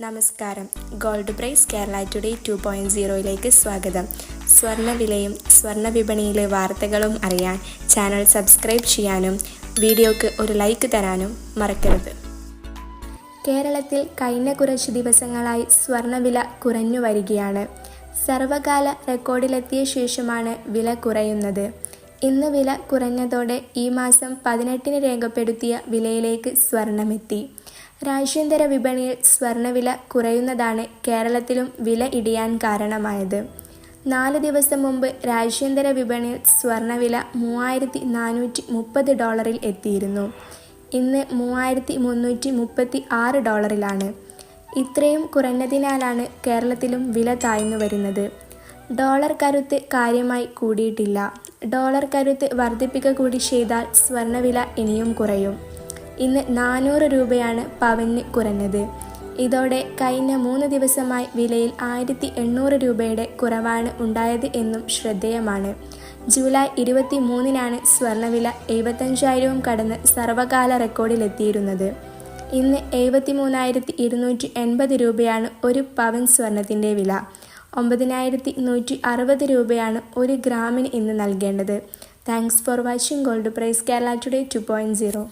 നമസ്കാരം. Gold price Kerala today 2.0യിലേക്ക് സ്വാഗതം. സ്വർണ്ണവിലയും സ്വർണ്ണ വിപണിയിലെ വാർത്തകളും അറിയാൻ ചാനൽ സബ്സ്ക്രൈബ് ചെയ്യാനും വീഡിയോക്ക് ഒരു ലൈക്ക് തരാനും മറക്കരുത്. കേരളത്തിൽ കഴിഞ്ഞ കുറച്ച് ദിവസങ്ങളായി സ്വർണ്ണവില കുറഞ്ഞു വരികയാണ്. സർവകാല റെക്കോർഡിലെത്തിയ ശേഷമാണ് വില കുറയുന്നത്. ഇന്ന് വില കുറഞ്ഞതോടെ ഈ മാസം 18-ന് രേഖപ്പെടുത്തിയ വിലയിലേക്ക് സ്വർണമെത്തി. രാജ്യാന്തര വിപണിയിൽ സ്വർണ്ണവില കുറയുന്നതാണ് കേരളത്തിലും വില ഇടിയാൻ കാരണമായത്. 4 ദിവസം മുമ്പ് രാജ്യാന്തര വിപണിയിൽ സ്വർണ്ണവില $3,430 എത്തിയിരുന്നു. ഇന്ന് $3,336 ഇത്രയും കുറഞ്ഞതിനാലാണ് കേരളത്തിലും വില താഴ്ന്നു വരുന്നത്. ഡോളർ കരുത്ത് കാര്യമായി കൂടിയിട്ടില്ല. ഡോളർ കരുത്ത് വർദ്ധിപ്പിക്കുക കൂടി ചെയ്താൽ സ്വർണ്ണവില ഇനിയും കുറയും. ഇന്ന് 400 രൂപയാണ് പവന് കുറഞ്ഞത്. ഇതോടെ കഴിഞ്ഞ 3 ദിവസമായി വിലയിൽ 1800 രൂപയുടെ കുറവാണ് ഉണ്ടായത് എന്നും ശ്രദ്ധേയമാണ്. ജൂലൈ 23-നാണ് സ്വർണ്ണവില 75,000 കടന്ന് സർവകാല റെക്കോർഡിലെത്തിയിരുന്നത്. ഇന്ന് 73,280 രൂപയാണ് ഒരു പവൻ സ്വർണത്തിൻ്റെ വില. 9,160 രൂപയാണ് 1 ഗ്രാമിന് ഇന്ന് നൽകേണ്ടത്. Thanks for watching gold price Kerala today 2.0.